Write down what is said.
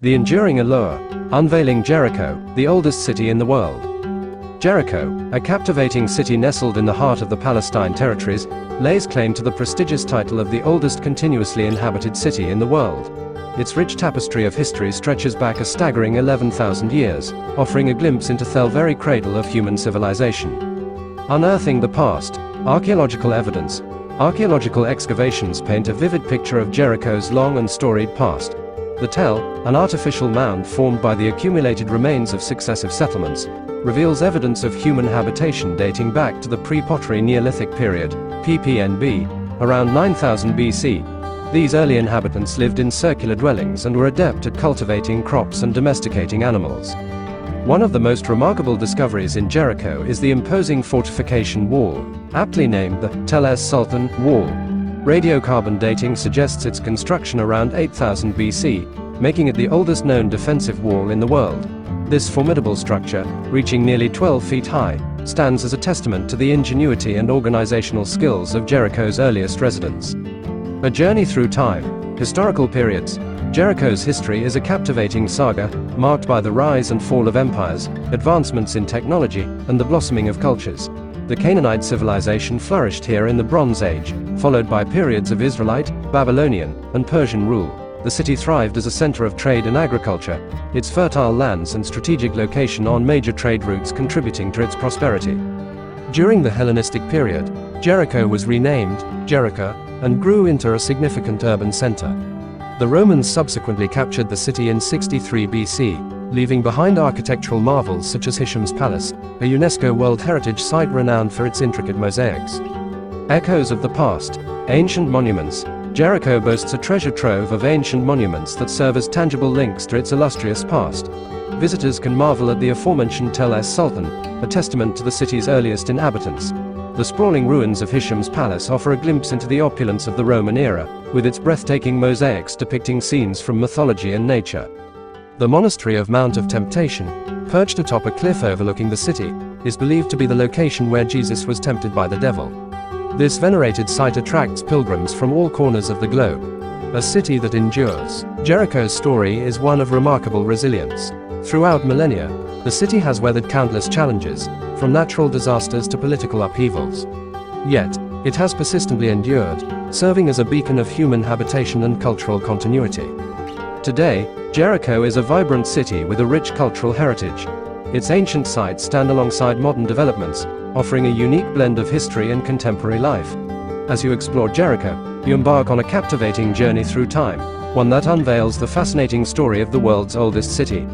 The enduring allure, unveiling Jericho, the oldest city in the world. Jericho, a captivating city nestled in the heart of the Palestine territories, lays claim to the prestigious title of the oldest continuously inhabited city in the world. Its rich tapestry of history stretches back a staggering 11,000 years, offering a glimpse into the very cradle of human civilization. Unearthing the past, archaeological evidence. Archaeological excavations paint a vivid picture of Jericho's long and storied past. The Tell, an artificial mound formed by the accumulated remains of successive settlements, reveals evidence of human habitation dating back to the Pre-Pottery Neolithic Period, PPNB, around 9000 BC. These early inhabitants lived in circular dwellings and were adept at cultivating crops and domesticating animals. One of the most remarkable discoveries in Jericho is the imposing fortification wall, aptly named the Tell es-Sultan wall. Radiocarbon dating suggests its construction around 8000 BC, making it the oldest known defensive wall in the world. This formidable structure, reaching nearly 12 feet high, stands as a testament to the ingenuity and organizational skills of Jericho's earliest residents. A journey through time, historical periods. Jericho's history is a captivating saga, marked by the rise and fall of empires, advancements in technology, and the blossoming of cultures. The Canaanite civilization flourished here in the Bronze Age, followed by periods of Israelite, Babylonian, and Persian rule. The city thrived as a center of trade and agriculture, its fertile lands and strategic location on major trade routes contributing to its prosperity. During the Hellenistic period, Jericho was renamed Jericho and grew into a significant urban center. The Romans subsequently captured the city in 63 BC, leaving behind architectural marvels such as Hisham's Palace, a UNESCO World Heritage Site renowned for its intricate mosaics. Echoes of the past, ancient monuments. Jericho boasts a treasure trove of ancient monuments that serve as tangible links to its illustrious past. Visitors can marvel at the aforementioned Tell es-Sultan, a testament to the city's earliest inhabitants. The sprawling ruins of Hisham's Palace offer a glimpse into the opulence of the Roman era, with its breathtaking mosaics depicting scenes from mythology and nature. The Monastery of Mount of Temptation, perched atop a cliff overlooking the city, is believed to be the location where Jesus was tempted by the devil. This venerated site attracts pilgrims from all corners of the globe. A city that endures. Jericho's story is one of remarkable resilience. Throughout millennia, the city has weathered countless challenges, from natural disasters to political upheavals. Yet, it has persistently endured, serving as a beacon of human habitation and cultural continuity. Today, Jericho is a vibrant city with a rich cultural heritage. Its ancient sites stand alongside modern developments, offering a unique blend of history and contemporary life. As you explore Jericho, you embark on a captivating journey through time, one that unveils the fascinating story of the world's oldest city.